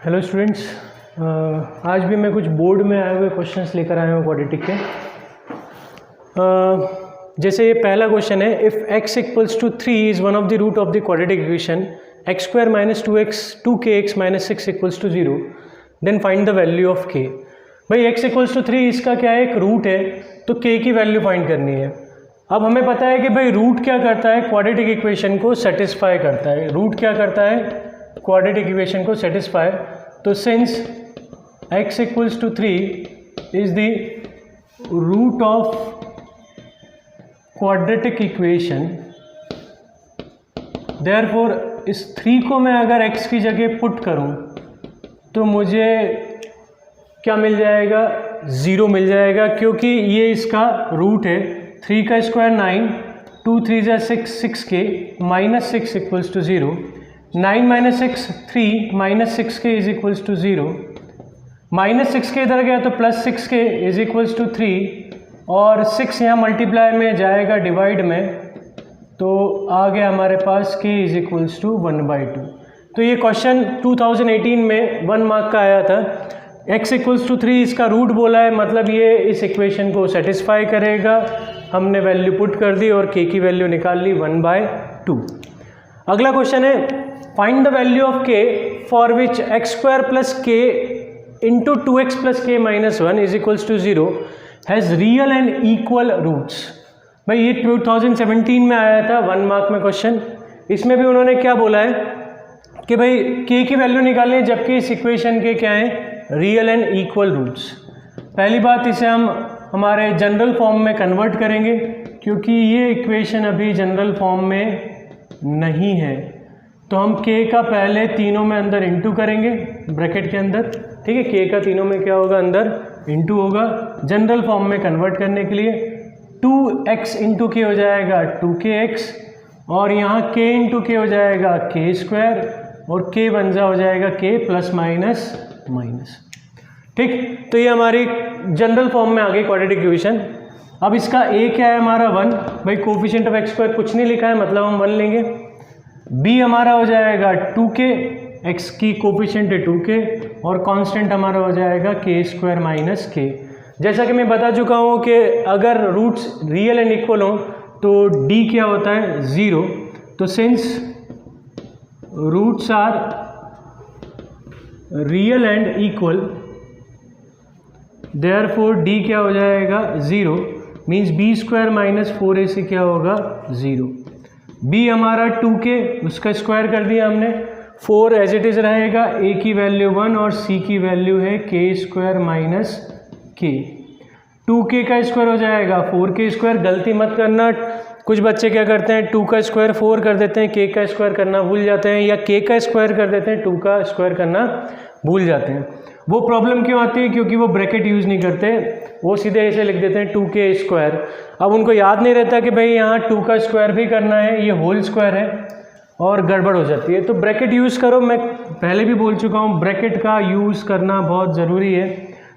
Hello students, आज भी मैं कुछ बोर्ड में आए हुए क्वेश्चंस लेकर आया हूँ क्वाड्रेटिक के। जैसे ये पहला क्वेश्चन है, if x equals to 3 is one of the root of the quadratic equation x square minus 2kx minus 6 equals to 0, then find the value of k। भाई x इक्वल्स टू 3 इसका क्या है, एक रूट है, तो k की value find करनी है। अब हमें पता है कि भाई रूट क्या करता है, क्वाड्रेटिक इक्वेशन को सेटिस्फाई करता है। रूट क्या करता है, क्वाड्रेटिक इक्वेशन को सेटिस्फाई। तो since x equals to 3 is the root of quadratic equation, therefore इस 3 को मैं अगर x की जगह पुट करूं तो मुझे क्या मिल जाएगा, 0 मिल जाएगा, क्योंकि ये इसका रूट है। 3 का स्क्वायर 9, 2 3 जा 6k minus 6 equals to 0। 9 minus 6 3 minus 6k is equals to 0। Minus 6k इधर गया तो plus 6k is equals to 3, और 6 यहाँ मल्टीप्लाई में जाएगा डिवाइड में, तो आ गया हमारे पास k इज इक्वल्स टू 1/2। तो ये क्वेश्चन 2018 में 1 मार्क का आया था। x इक्वल्स टू 3 इसका रूट बोला है, मतलब ये इस इक्वेशन को सेटिस्फाई करेगा। हमने वैल्यू पुट कर दी और k की वैल्यू निकाल ली 1/2। अगला क्वेश्चन है, find the value of k for which x square plus k into 2x plus k minus 1 is equals to 0 has real and equal roots. भाई ये 2017 में आया था 1 मार्क में क्वेश्चन। इसमें भी उन्होंने क्या बोला है कि भाई k की वैल्यू निकालनी है, जबकि इस इक्वेशन के क्या है, रियल एंड इक्वल रूट्स। पहली बात, इसे हम हमारे जनरल फॉर्म में कन्वर्ट करेंगे, क्योंकि ये इक्वेशन अभी जनरल फॉर्म में नहीं है। तो हम k का पहले तीनों में अंदर इंटू करेंगे ब्रैकेट के अंदर, ठीक है। k का तीनों में क्या होगा, अंदर इंटू होगा। जनरल फॉर्म में कन्वर्ट करने के लिए 2x इंटू के हो जाएगा 2kx, और यहाँ k इंटू के हो जाएगा k स्क्वायर, और k बन जा हो जाएगा k प्लस माइनस माइनस, ठीक। तो ये हमारी जनरल फॉर्म में आ गई क्वाड्रेटिक इक्वेशन। अब इसका a क्या है हमारा 1। भाई कोफिशिएंट ऑफ x स्क्वायर कुछ नहीं लिखा है, मतलब हम 1 लेंगे। b हमारा हो जाएगा 2k, x की कोफिशिएंट है 2k, और कांस्टेंट हमारा हो जाएगा k स्क्वायर माइनस k। जैसा कि मैं बता चुका हूँ कि अगर रूट्स रियल एंड इक्वल हों तो d क्या होता है, 0। तो since roots are real and equal, therefore d क्या हो जाएगा, 0, means b square minus 4ac क्या होगा, 0। b हमारा 2k, उसका स्क्वायर कर दिया हमने, 4 एज इट इज़ रहेगा, a की वैल्यू 1 और c की वैल्यू है k square minus k। 2k का स्क्वायर हो जाएगा 4k स्क्वायर। गलती मत करना, कुछ बच्चे क्या करते हैं, 2 का स्क्वायर 4 कर देते हैं, k का स्क्वायर करना भूल जाते हैं, या k का स्क्वायर कर देते हैं, 2 का स्क्वायर करना भूल जाते हैं। वो प्रॉब्लम क्यों आती है, क्योंकि वो ब्रैकेट यूज़ नहीं करते, वो सीधे ऐसे लिख देते हैं 2k स्क्वायर। अब उनको याद नहीं रहता कि भाई यहाँ 2 का स्क्वायर भी करना है, ये होल स्क्वायर है, और गड़बड़ हो जाती है। तो ब्रैकेट यूज़ करो, मैं पहले भी बोल चुका हूँ, ब्रैकेट का यूज़ करना बहुत ज़रूरी है,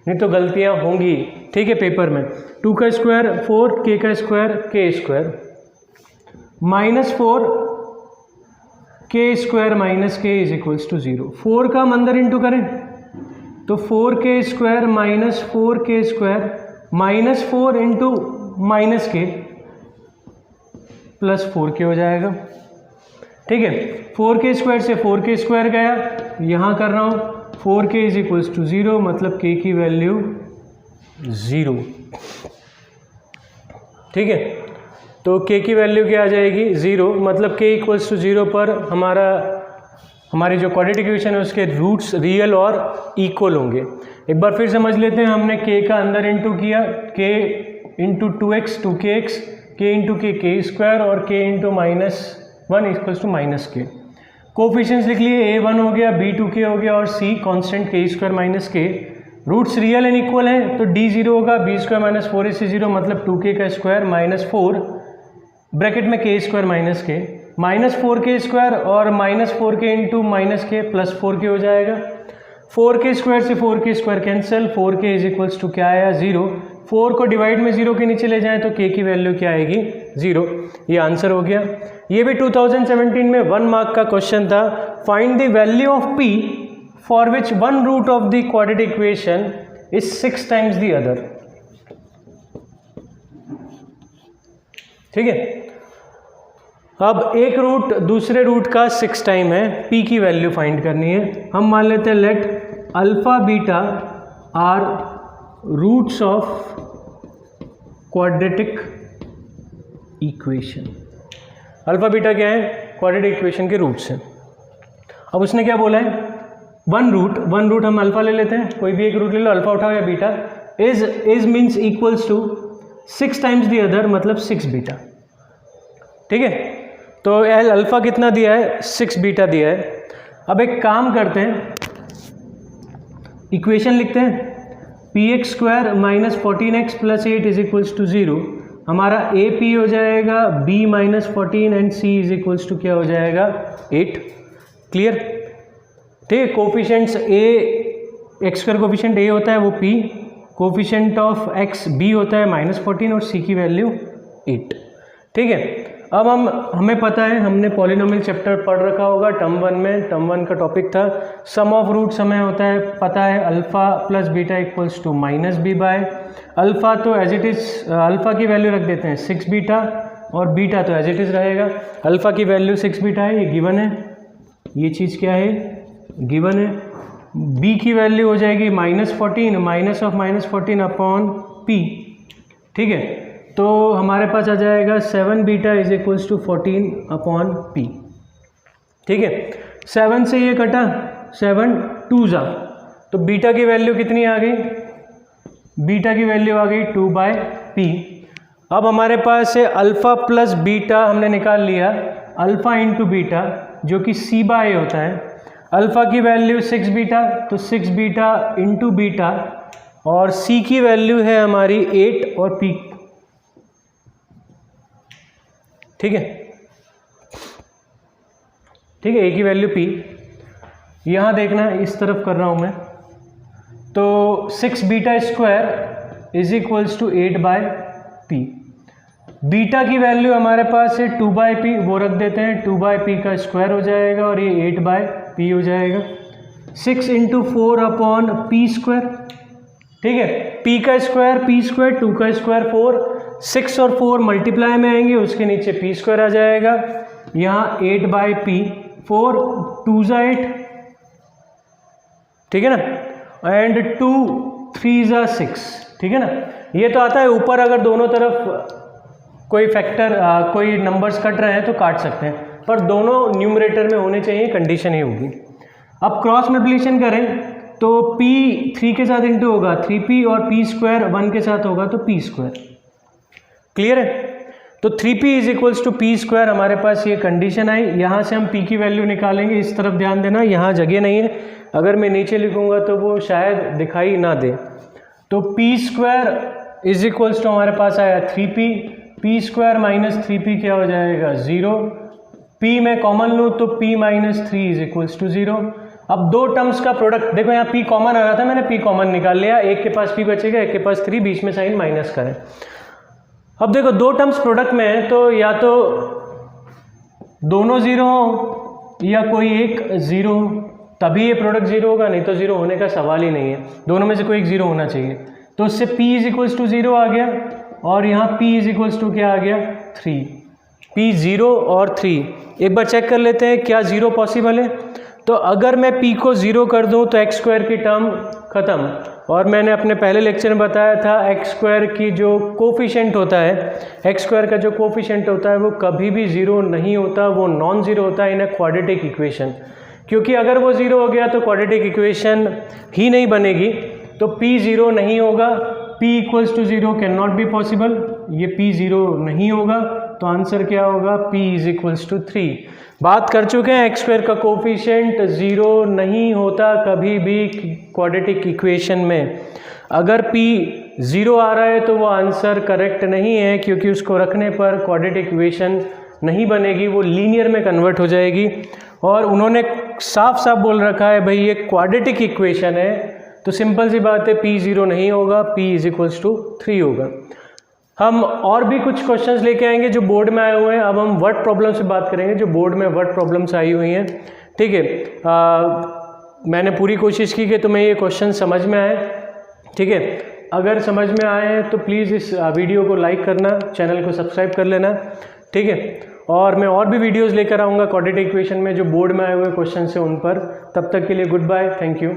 नहीं तो गलतियाँ होंगी, ठीक है, पेपर में। 2 का स्क्वायर 4, k का square k square, minus 4 k square minus k is equals to 0। 4 का हम अंदर इंटू करें तो 4k square minus 4k square minus 4 into minus k plus 4k हो जाएगा, ठीक है। 4k स्क्वायर से 4k स्क्वायर गया, यहाँ कर रहा हूँ 4k इज इक्वल्स टू 0, मतलब k की वैल्यू 0, ठीक है। तो k की वैल्यू क्या आ जाएगी, 0, मतलब k इक्वल्स टू 0 पर हमारी जो क्वाड्रेटिक इक्वेशन है उसके रूट्स रियल और इक्वल होंगे। एक बार फिर समझ लेते हैं, हमने k का अंदर इंटू किया, k into 2x 2kx, k into k square, और k into minus 1 equals to minus k। Coefficients लिख लिए, a 1 हो गया, b 2k हो गया, और c constant k square minus k। Roots real and equal हैं तो d 0 होगा, b स्क्वायर माइनस 4ac 0, मतलब 2k का स्क्वायर माइनस 4 ब्रैकेट में k square minus k, minus 4k square और minus 4k into minus k plus 4k हो जाएगा। 4k square से 4k square cancel, 4k is equals to क्या आया, 0। 4 को डिवाइड में 0 के नीचे ले जाएं तो k की वैल्यू क्या आएगी, 0। ये आंसर हो गया। ये भी 2017 में 1 मार्क का क्वेश्चन था। Find the value of p for which one root of the quadratic equation is 6 times the other. ठीक है, अब एक रूट दूसरे रूट का 6 टाइम है, p की वैल्यू फाइंड करनी है। हम मान लेते हैं let alpha beta are roots of quadratic equation. Alpha beta क्या है? क्वाड्रेटिक इक्वेशन के रूट्स हैं। अब उसने क्या बोला है? वन रूट हम अल्फा ले लेते हैं, कोई भी एक रूट ले लो, अल्फा उठाओ या beta. Is means equals to 6 times the other, मतलब 6 बीटा। ठीक है, तो एल अल्फा कितना दिया है? 6 बीटा दिया है। अब एक काम करते हैं, इक्वेशन लिखते हैं, p x square minus 14x plus 8 is equals to 0। हमारा ए पी हो जाएगा b minus 14 and c is equals to क्या हो जाएगा? 8। क्लियर? ठीक है, coefficients a, x square coefficient a होता है वो p, coefficient of x b होता है माइनस 14 और c की वैल्यू 8। ठीक है, अब हमें पता है, हमने पॉलिनोमियल चैप्टर पढ़ रखा होगा टर्म 1 में। टर्म 1 का टॉपिक था सम ऑफ रूट्स। हमें होता है पता है alpha plus beta equals to minus b by alpha. तो एज इट इज़ अल्फा की वैल्यू रख देते हैं 6 बीटा और बीटा तो एज इट इज़ रहेगा। अल्फा की वैल्यू 6 बीटा है, ये गिवन है, ये चीज़ क्या है? गिवन है। बी की वैल्यू हो जाएगी minus 14, minus of minus 14 upon p. ठीक है, तो हमारे पास आ जाएगा 7 beta is equals to 14 upon p. ठीक है, 7 से ये कटा, 7 2 जा, तो बीटा की वैल्यू कितनी आ गई? बीटा की वैल्यू आ गई 2 बाय पी। अब हमारे पास है अल्फ़ा प्लस बीटा, हमने निकाल लिया अल्फ़ा इंटू बीटा जो कि सी बाय ए होता है। अल्फ़ा की वैल्यू 6 बीटा, तो 6 बीटा इंटू बीटा, और सी की वैल्यू है हमारी 8 और पी। ठीक है, ठीक है, ए की वैल्यू पी। यहाँ देखना, इस तरफ कर रहा हूँ मैं, तो 6 beta square is equals to 8 by p. Beta की वैल्यू हमारे पास है 2 बाय पी, वो रख देते हैं, 2 बाय पी का स्क्वायर हो जाएगा और ये 8 बाय पी हो जाएगा। 6 इंटू 4 अपॉन पी स्क्वायर। ठीक है, पी का स्क्वायर पी स्क्वायर, 2 का स्क्वायर 4, 6 और 4 मल्टीप्लाई में आएंगे, उसके नीचे पी स्क्वायर आ जाएगा। यहाँ 8 बाई पी, 4 2 जा 8, ठीक है ना, एंड 2 3 जा 6। ठीक है ना, ये तो आता है ऊपर, अगर दोनों तरफ कोई फैक्टर कोई नंबर्स कट रहे हैं तो काट सकते हैं, पर दोनों न्यूमरेटर में होने चाहिए, कंडीशन ही होगी। अब क्रॉस मल्टीप्लिकेशन करें तो p 3 के साथ इंटू होगा 3p, और p स्क्वायर 1 के साथ होगा तो p स्क्वायर। क्लियर है? तो 3p is equals to p square, हमारे पास ये कंडीशन आई। यहाँ से हम p की वैल्यू निकालेंगे, इस तरफ ध्यान देना, यहाँ जगह नहीं है, अगर मैं नीचे लिखूंगा तो वो शायद दिखाई ना दे। तो p square is equals to हमारे पास आया 3p, p square minus 3p क्या हो जाएगा? 0। p में कॉमन लूँ तो p minus 3 is equals to 0। अब दो टर्म्स का प्रोडक्ट देखो, यहाँ p कॉमन आ रहा था, मैंने p कॉमन निकाल लिया, एक के पास p बचेगा, एक के पास 3, बीच में साइन माइनस करें। अब देखो दो टर्म्स प्रोडक्ट में है, तो या तो दोनों जीरो हो या कोई एक जीरो हो, तभी ये प्रोडक्ट जीरो होगा, नहीं तो जीरो होने का सवाल ही नहीं है, दोनों में से कोई एक जीरो होना चाहिए। तो उससे p इज इक्वल्स टू 0 आ गया, और यहाँ p इज इक्वल्स टू क्या आ गया? 3। p 0 और 3, एक बार चेक कर लेते हैं क्या 0 पॉसिबल है। तो अगर मैं p को 0 कर दूं तो x स्क्वायर की टर्म ख़त्म, और मैंने अपने पहले लेक्चर में बताया था x स्क्वायर की जो कोफिशिएंट होता है, x स्क्वायर का जो कोफिशिएंट होता है वो कभी भी 0 नहीं होता, वो नॉन ज़ीरो होता है इन अ क्वाड्रेटिक इक्वेशन, क्योंकि अगर वो 0 हो गया तो क्वाड्रेटिक इक्वेशन ही नहीं बनेगी। तो p 0 नहीं होगा, p equals to 0 can not be possible, ये p 0 नहीं होगा, तो आंसर क्या होगा? p is equals to 3। बात कर चुके हैं, एक्स स्क्वायर का कोफिशिएंट 0 नहीं होता कभी भी क्वाड्रेटिक इक्वेशन में। अगर p 0 आ रहा है तो वो आंसर करेक्ट नहीं है, क्योंकि उसको रखने पर क्वाड्रेटिक इक्वेशन नहीं बनेगी, वो लीनियर में कन्वर्ट हो जाएगी। और उन्होंने साफ साफ बोल रखा है भाई ये क्वाड्रेटिक इक्वेशन है, तो सिंपल सी बात है p 0 नहीं होगा, p इज इक्वल्स टू 3 होगा। हम और भी कुछ क्वेश्चंस लेके आएंगे जो बोर्ड में आए हुए हैं। अब हम वर्ड प्रॉब्लम से बात करेंगे, जो बोर्ड में वर्ड प्रॉब्लम्स आई हुई हैं। ठीक है, मैंने पूरी कोशिश की कि तुम्हें ये क्वेश्चन समझ में आए, ठीक है। अगर समझ में आए हैं तो प्लीज़ इस वीडियो को लाइक करना, चैनल को सब्सक्राइब कर लेना, ठीक है। और मैं और भी वीडियोस लेकर आऊँगा क्वाड्रेटिक इक्वेशन में जो बोर्ड में आए हुए क्वेश्चन है उन पर। तब तक के लिए गुड बाय, थैंक यू।